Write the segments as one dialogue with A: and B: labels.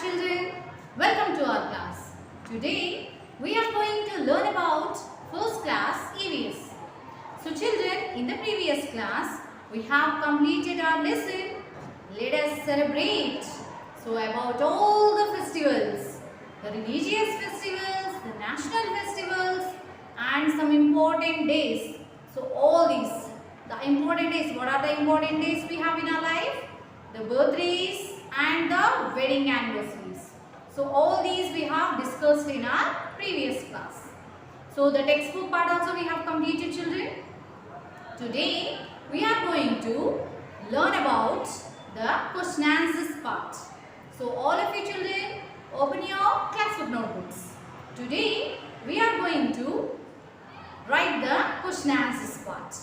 A: children, welcome to our class. Today we are going to learn about first class EVS. So children, in the previous class we have completed our lesson. Let us celebrate. So about all the festivals, the religious festivals, the national festivals and some important days. So all these, the important days, what are the important days we have in our life? The birthdays and the wedding anniversaries. So all these we have discussed in our previous class. So the textbook part also we have completed, children. Today we are going to learn about the question answers part. So all of you children, open your classbook notebooks. Today we are going to write the question answers part.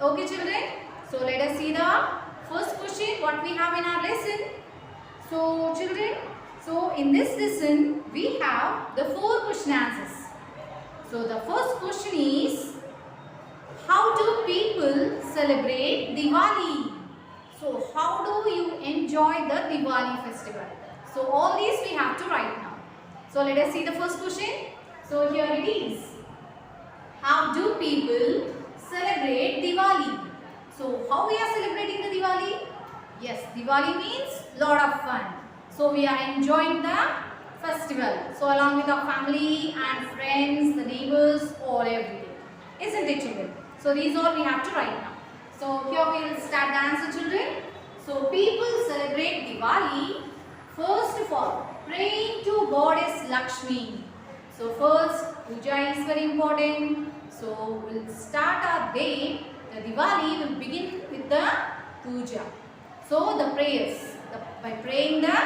A: Okay children, so let us see the first question what we have in our lesson. So children, so in this lesson we have the 4 question answers. So the first question is, how do people celebrate Diwali? So how do you enjoy the Diwali festival? So all these we have to write now. So let us see the first question. So here it is. How do people celebrate Diwali? So how we are celebrating the Diwali? Yes, Diwali means lot of fun. So we are enjoying the festival. So along with our family and friends, the neighbors, all everything. Isn't it children? So these all we have to write now. So here we will start the answer children. So people celebrate Diwali first of all praying to Goddess Lakshmi. So first puja is very important. So we'll start our day. The Diwali will begin with the puja. So the prayers, by praying the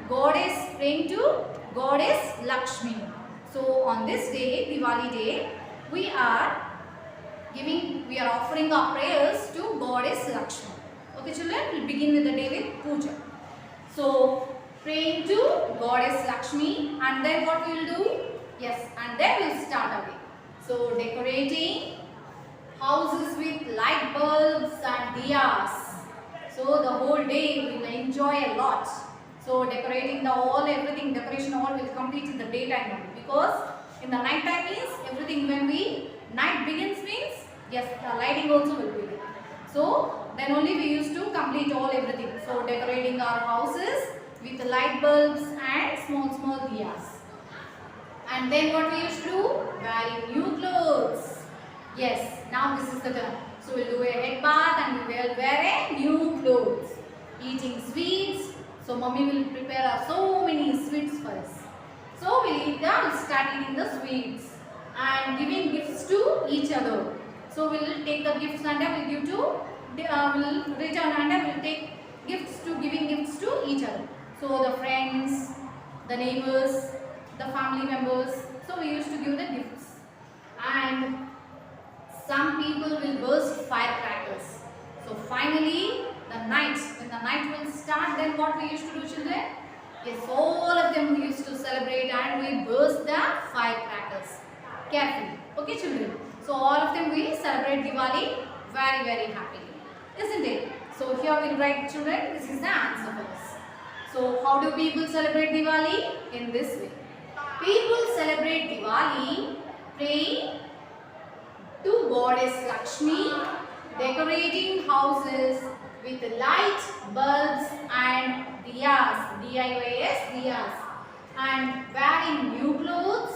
A: goddess, praying to Goddess Lakshmi. So on this day, Diwali day, we are offering our prayers to Goddess Lakshmi. Okay children, we'll begin with the day with puja. So praying to Goddess Lakshmi, and then what we will do? Yes, and then we'll start our day. So decorating houses with light bulbs and diyas. So the whole day we will enjoy a lot. So decorating everything decoration all will complete in the daytime only, because in the night time means everything when night begins means yes, the lighting also will begin. So then only we used to complete everything. So decorating our houses with light bulbs and small diyas. And then what we used to do? Wearing new clothes. Yes, now this is the turn. So we'll do a head bath and we will wear a new clothes. Eating sweets. So mommy will prepare so many sweets for us. So we'll start eating the sweets and giving gifts to each other. So we'll take the gifts and we'll give to, we'll return and we'll take giving gifts to each other. So the friends, the neighbors, the family members. So we used to give the gifts. And some people will burst firecrackers. So finally, when the night will start, then what we used to do children? Yes, all of them we used to celebrate and we burst the firecrackers carefully. Okay children? So all of them we celebrate Diwali very happily. Isn't it? So here we'll write children, this is the answer for this. So how do people celebrate Diwali? In this way. People celebrate Diwali praying to Goddess Lakshmi, decorating houses with light bulbs and diyas, D-I-Y-S, diyas, and wearing new clothes,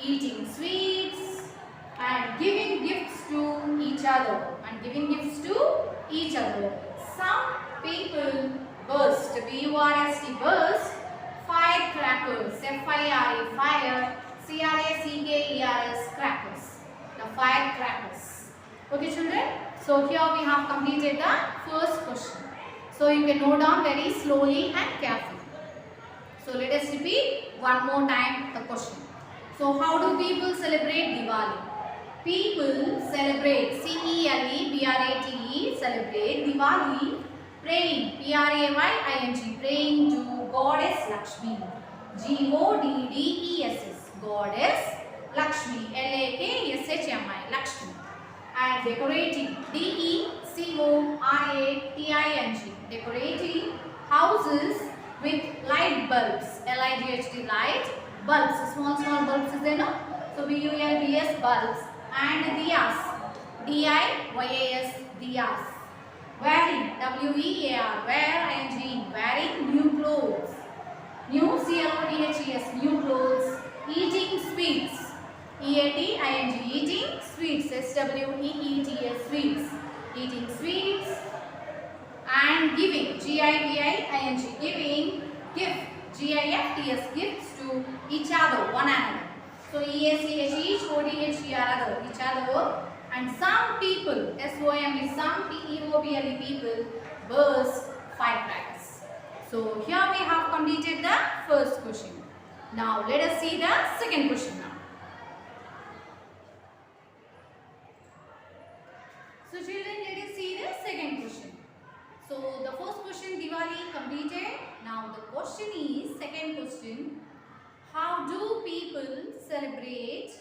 A: eating sweets, and giving gifts to each other. Some people burst, B-U-R-S-T, burst firecrackers, F-I-R-E, fire, C-R-A-C-K-E-R-S, crackers. The firecrackers. Okay children, so here we have completed the first question. So you can note down very slowly and carefully. So let us repeat one more time the question. So how do people celebrate Diwali? People celebrate, C-E-L-E-B-R-A-T-E, celebrate Diwali praying, P-R-A-Y-I-N-G, praying to Goddess Lakshmi, G-O-D-D-E-S-S, Goddess Lakshmi, L-A-K-S-H-M-I, Lakshmi, and decorating, D-E-C-O-R-A-T-I-N-G, decorating houses with light bulbs. L-I-G-H-T, light bulbs. Small bulbs is there, no? So B-U-L-B-S, bulbs. And diyas. D-I-Y-A-S, diyas. Wearing, W-E-A-R, wear, I-N-G, wearing new clothes. New, C-L-O-T-H-E-S, new clothes. Eating sweets. E-A-T-I-N-G, eating sweets. S-W-E-E-T-S, sweets. Eating sweets. And giving, G-I-V-I-I-N-G, giving, gift, G-I-F-T-S, gifts to each other, one another. So E-S-C-H, each, O-D-H-E-R, other, each other. And some people, S-O-M-E, some P-E-O-P-L-E people burst firecrackers. So here we have completed the first question. Now let us see the second question now. So children, let us see the second question. So the first question Diwali completed. Now the question is, second question, how do people celebrate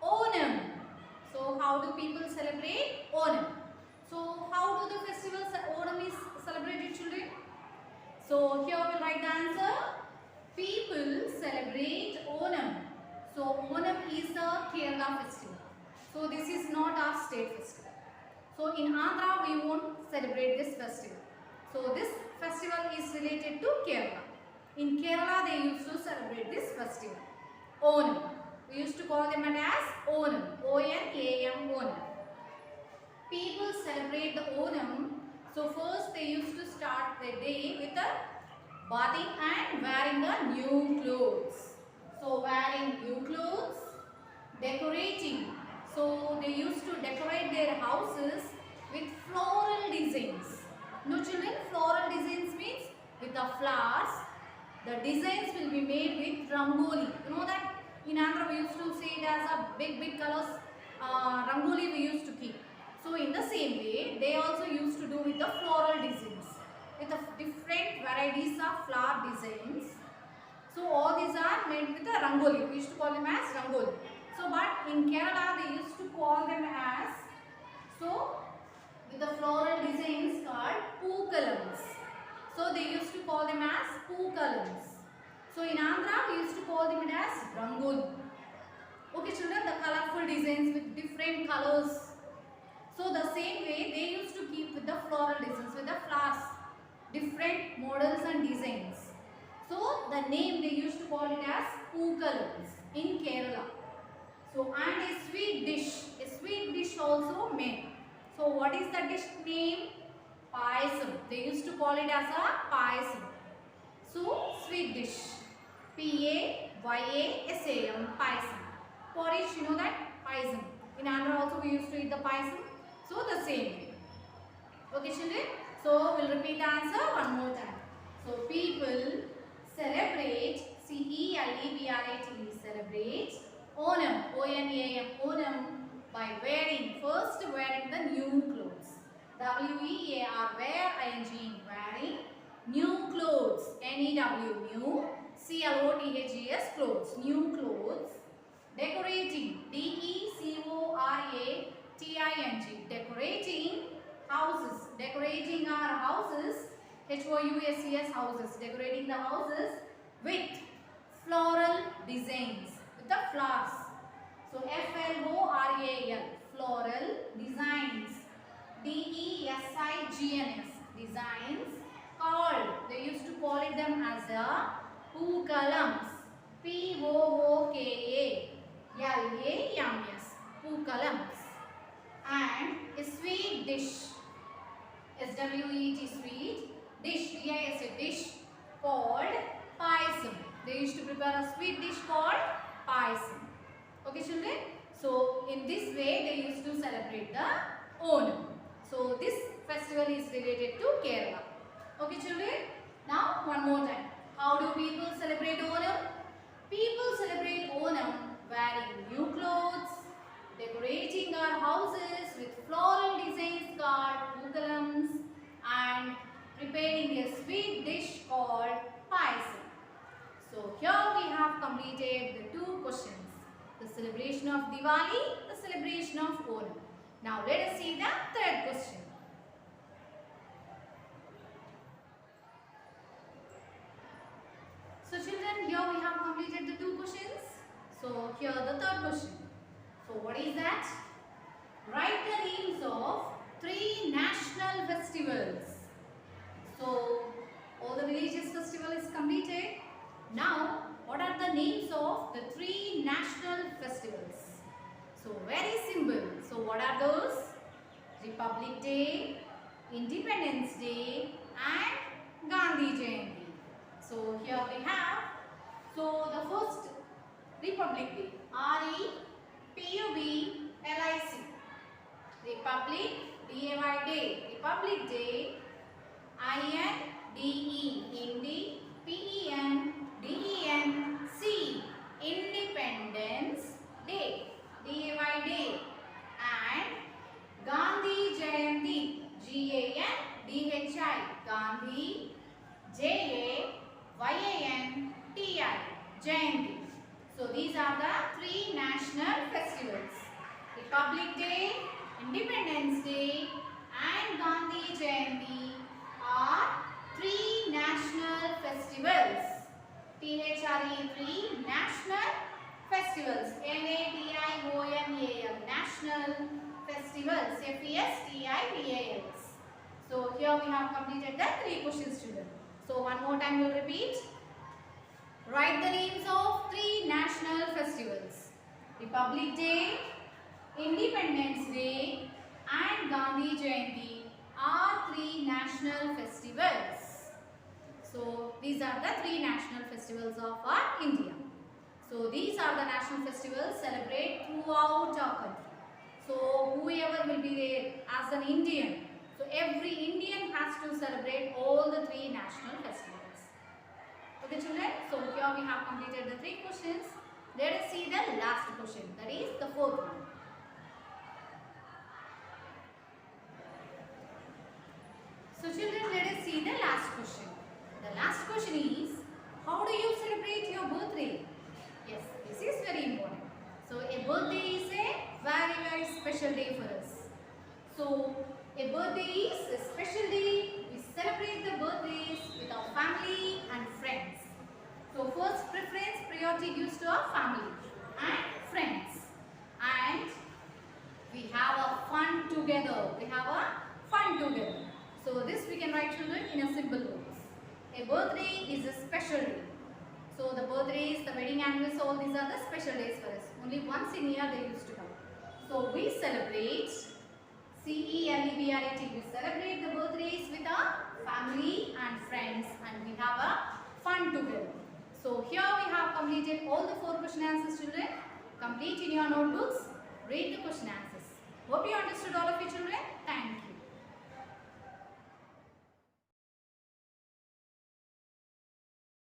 A: Onam? So how do people celebrate Onam? So how do the festival Onam is celebrated, children? So here we'll write the answer. People celebrate Onam. So Onam is a Kerala festival. So this is not our state festival. So in Andhra we won't celebrate this festival. So this festival is related to Kerala. In Kerala they used to celebrate this festival, Onam. We used to call them as Onam, O-N-A-M, Onam. People celebrate the Onam. So first they used to start their day with a bathing and wearing the new clothes. So wearing new clothes, decorating. So they used to decorate their houses with floral designs. No children, floral designs means with the flowers. The designs will be made with rangoli. You know that in Andhra we used to say it as a big colors rangoli we used to keep. So in the same way they also used to do with the floral designs with the different varieties of flower designs. So all these are made with a rangoli. We used to call them as rangoli. So but in Kerala they used to call them as, so with the floral designs called pookalams. So they used to call them as pookalams. So in Andhra we used to call them as rangoli. Okay children, the colorful designs with different colors. So the same way they used to keep with the floral designs with the flowers, different models and designs. So the name they used to call it as pookalams in Kerala. So and a sweet dish also made. So what is the dish name? Payasam. They used to call it as a payasam. So sweet dish, P-A-Y-A-S-A-M, payasam. Porridge, you know that? Payasam. In Andhra also we used to eat the payasam. So the same way. Okay children? So we'll repeat the answer one more time. So people celebrate, C-E-L-E-B-R-A-T-E, celebrate Onam, O-N-A-M, Onam, by wearing the new clothes. W-E-A-R, wear, I-N-G, wearing new clothes, N-E-W, new, C-L-O-T-H-E-S, clothes, new clothes. Decorating, D-E-C-O-R-A-T-I-N-G, decorating houses, decorating our houses, H-O-U-S-E-S, houses, decorating the houses with floral designs, with the flowers. So F-L-O-R-A-L, floral designs, D-E-S-I-G-N-S, designs, called, they used to call it them as a pookalams, P-O-O-K-A-L-A-M-S, pookalams. And a sweet dish, S-W-E-E-T, sweet dish, D-I-S, a dish called payasam. They used to prepare a sweet dish called payasam. Okay children? So in this way they used to celebrate the Onam. So this festival is related to Kerala. Okay children? Now one more time. How do people celebrate Onam? People celebrate Onam wearing new clothes, decorating our houses with floral designs called pookalams, and preparing a sweet dish called payasam. So here we have completed the two questions. The celebration of Diwali, the celebration of Onam. Now let us see the third question. here the third question. So what is that? Write the names of 3 national festivals. So all the religious festival is completed. Now what are the names of the 3 national festivals? So very simple. So what are those? Republic Day, Independence Day and Gandhi Jayanti. So here we have, so the first Republic Day, R-E-P-U-B-L-I-C. Republic, D-A-Y Day, Republic Day, I-N-D-E, Indi, P-E-N-D-E-N-C, Independence Day, D-A-Y Day, and Gandhi Jayanti, G-A-N-D-H-I, Gandhi, J-A-Y-A-N-T-I, Jayanti. So these are the 3 national festivals. Republic Day, Independence Day and Gandhi Jayanti are 3 national festivals. T-H-R-E, 3 national festivals. N-A-T-I-O-N-A-L, national festivals. F-E-S-T-I-V-A-L. So here we have completed the 3 questions, children. So one more time we will repeat. Write the names of 3 national festivals. Republic Day, Independence Day and Gandhi Jayanti are 3 national festivals. So these are the 3 national festivals of our India. So these are the national festivals celebrated throughout our country. So whoever will be there as an Indian, so every Indian has to celebrate all the 3 national festivals. Okay children, so here we have completed the 3 questions. Let us see the last question, that is the 4th one. So children, let us see the last question. The last question is, how do you celebrate your birthday? Yes, this is very important. So a birthday is a very special day for us. So a birthday is a special day. We celebrate the birthdays with our family and friends. So first preference, priority gives to our family and friends. And we have a fun together. So this we can write children in a simple words. A birthday is a special day. So the birthdays, the wedding anniversaries, all these are the special days for us. Only once in a year they used to come. So we celebrate, C-E-L-E-B-R-A-T, we celebrate the birthdays with our family and friends and we have a fun together. So here we have completed all the 4 question answers children. Complete in your notebooks. Read the question answers. Hope you understood all of you children.